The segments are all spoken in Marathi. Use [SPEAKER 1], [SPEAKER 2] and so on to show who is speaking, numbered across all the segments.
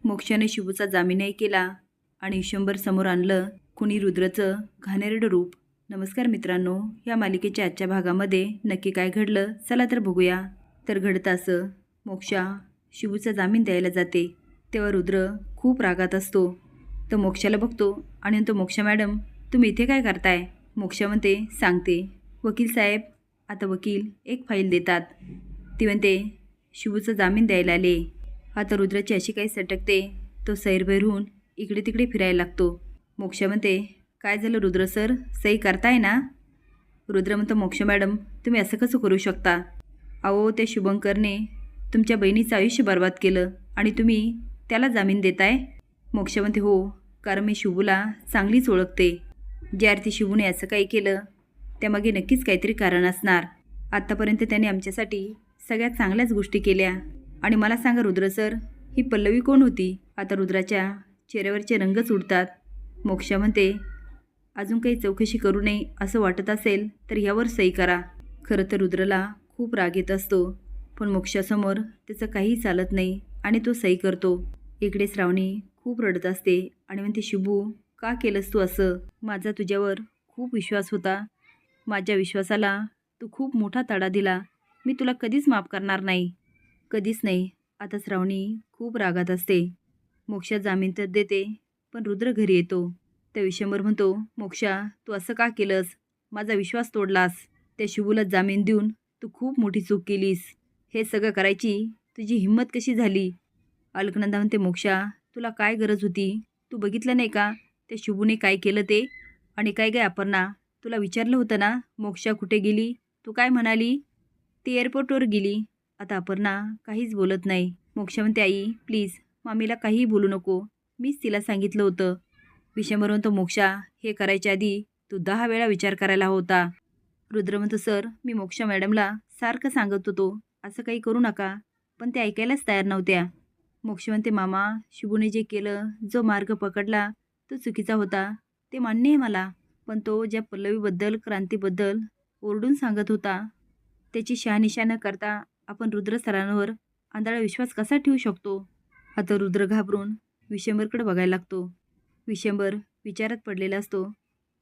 [SPEAKER 1] मोक्षाने शिबूचा जामीनही केला आणि विश्वंभर समोर आणलं कुणी रुद्रचं घाणेरडं रूप. नमस्कार मित्रांनो, या मालिकेच्या आजच्या भागामध्ये नक्की काय घडलं चला तर बघूया. तर घडतं असं, मोक्षा शिबूचा जामीन द्यायला जाते तेव्हा रुद्र खूप रागात असतो. तो मोक्षाला बघतो आणि म्हणतो, मोक्षा मॅडम तुम्ही इथे काय करताय? मोक्षा म्हणते, सांगते वकील साहेब. आता वकील एक फाईल देतात. ती म्हणते, शिबूचा जामीन द्यायला आले. आता रुद्राची अशी काही सटकते, तो सैरभैर होऊन इकडे तिकडे फिरायला लागतो. मोक्षा म्हणते, काय झालं रुद्र सर, सही करताय ना? रुद्र म्हणतो, मोक्षा मॅडम तुम्ही असं कसं करू शकता? अहो त्या शुभंकरने तुमच्या बहिणीचं आयुष्य बर्बाद केलं आणि तुम्ही त्याला जामीन देताय? मोक्षा म्हणते, हो कारण मी शुभूला चांगलीच ओळखते. ज्या अर्थी शुभूने असं काही केलं त्यामागे नक्कीच काहीतरी कारण असणार. आत्तापर्यंत त्याने आमच्यासाठी सगळ्यात चांगल्याच गोष्टी केल्या. आणि मला सांगा रुद्र सर, ही पल्लवी कोण होती? आता रुद्राच्या चेहऱ्यावरचे रंगच उडतात. मोक्षा म्हणते, अजून काही चौकशी करू नये असं वाटत असेल तर ह्यावर सही करा. खरं तर रुद्रला खूप राग येत असतो, पण मोक्षासमोर त्याचं काहीही चालत नाही आणि तो सही करतो. इकडे श्रावणी खूप रडत असते आणि म्हणते, शुभू का केलंस तू असं? माझा तुझ्यावर खूप विश्वास होता. माझ्या विश्वासाला तू खूप मोठा तडा दिला. मी तुला कधीच माफ करणार नाही, कधीच नाही. आता श्रावणी खूप रागात असते. मोक्षा जामीन तर देते, पण रुद्र घरी येतो. त्या विश्वंभर म्हणतो, मोक्षा तू असं का केलंस? माझा विश्वास तोडलास. त्या शुभूला जामीन देऊन तू खूप मोठी चूक केलीस. हे सगळं करायची तुझी हिंमत कशी झाली? अलकनंदा म्हणते, मोक्षा तुला काय गरज होती? तू बघितलं नाही का त्या शुभूने काय केलं ते? आणि काय काय अपर्णा, तुला विचारलं होतं ना मोक्षा कुठे गेली? तू काय म्हणाली? ती एअरपोर्टवर गेली. आता अपर्णा काहीच बोलत नाही. मोक्षा म्हणते, आई प्लीज मामीला काहीही बोलू नको, मीच तिला सांगितलं होतं. विश्वंभर म्हणतो, मोक्षा हे करायच्या आधी तू 10 वेळा विचार करायला होता. रुद्र म्हणतो, सर मी मोक्षा मॅडमला सारखं सांगत होतो असं काही करू नका, पण ते ऐकायलाच तयार नव्हत्या. मोक्ष म्हणते, मामा शुभूने जे केलं, जो मार्ग पकडला तो चुकीचा होता, ते मान्य आहे मला. पण तो ज्या पल्लवीबद्दल क्रांतीबद्दल ओरडून सांगत होता त्याची शहानिशा न करता आपण रुद्र सरांवर आंधळा विश्वास कसा ठेवू शकतो? आता रुद्र घाबरून विश्वंभरकडे बघायला लागतो. विश्वंभर विचारात पडलेला असतो.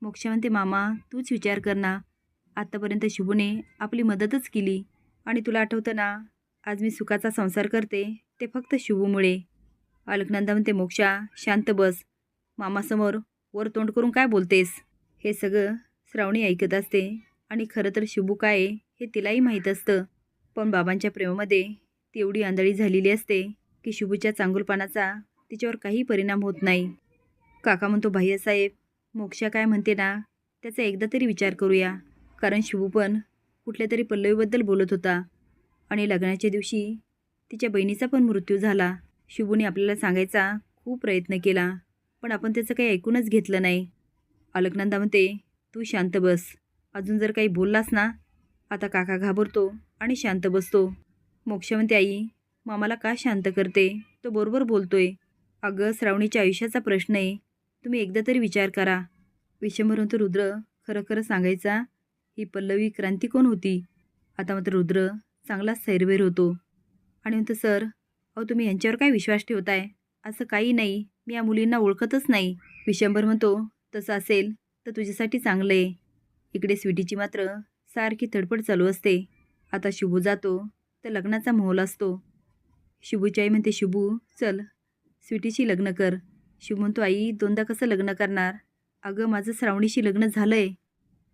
[SPEAKER 1] मोक्ष म्हणते, मामा तूच विचार कर ना. आत्तापर्यंत शुभूने आपली मदतच केली आणि तुला आठवतं ना, आज मी सुखाचा संसार करते ते फक्त शुभूमुळे. अलकनंदा म्हणते, मोक्षा शांत बस. मामासमोर वर तोंड करून काय बोलतेस? हे सगळं श्रावणी ऐकत असते आणि खरं तर शुभू काय आहे हे तिलाही माहीत असतं. पण बाबांच्या प्रेमामध्ये ती एवढी आंधळी झालेली असते की शुभूच्या चांगुलपणाचा तिच्यावर काही परिणाम होत नाही. काका म्हणतो, भैयासाहेब मोक्षा काय म्हणते ना त्याचा एकदा तरी विचार करूया. कारण शुभू पण कुठल्या तरी पल्लवीबद्दल बोलत होता आणि लग्नाच्या दिवशी तिच्या बहिणीचा पण मृत्यू झाला. शुभूने आपल्याला सांगायचा खूप प्रयत्न केला, पण आपण त्याचं काही ऐकूनच घेतलं नाही. अलकनंदा म्हणते, तू शांत बस. अजून जर काही बोललास ना. आता काका घाबरतो आणि शांत बसतो. मोक्षा म्हणते, आई मामाला का शांत करते? तो बरोबर बोलतोय. अगं श्रावणीच्या आयुष्याचा प्रश्न आहे, तुम्ही एकदा तरी विचार करा. विश्वंभर म्हणतो, रुद्र खरं खरं सांगायचा ही पल्लवी क्रांती कोण होती? आता मात्र रुद्र चांगलाच सैरभैर होतो आणि म्हणतो, सर अहो तुम्ही यांच्यावर काय विश्वास ठेवताय? असं काही नाही, मी या मुलींना ओळखतच नाही. विश्वंभर म्हणतो, तसं असेल तर तुझ्यासाठी चांगलं आहे. इकडे स्वीटीची मात्र सारखी धडपड चालू असते. आता शुभू जातो तर लग्नाचा माहोल असतो. शुभूची आई म्हणते, शुभू चल स्वीटीशी लग्न कर. शुभू म्हणतो, आई दोनदा कसं लग्न करणार? अगं माझं श्रावणीशी लग्न झालं आहे.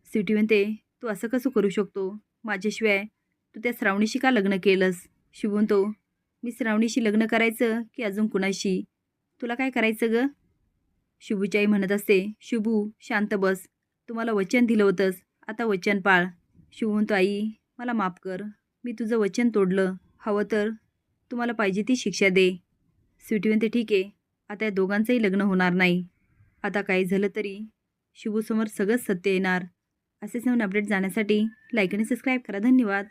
[SPEAKER 1] स्वीटी म्हणते, तू असं कसं करू शकतो? माझ्याशिवाय तू त्या श्रावणीशी का लग्न केलंस? शुभू म्हणतो, मी श्रावणीशी लग्न करायचं की अजून कुणाशी? तुला काय करायचं गं? शुभूची आई म्हणत असते, शुभू शांत बस. तुम्हाला वचन दिलं होतंस, आता वचन पाळ. शुभू म्हणतो, आई मला माफ कर, मी तुझं वचन तोडलं. हवं तर तुम्हाला पाहिजे ती शिक्षा दे. स्वीटी म्हणते, ठीक आहे, आता या दोघांचंही लग्न होणार नाही. आता काही झालं तरी शुभूसमोर सगळंच सत्य येणार. असेच नवीन अपडेट जाण्यासाठी लाईक आणि सबस्क्राईब करा. धन्यवाद.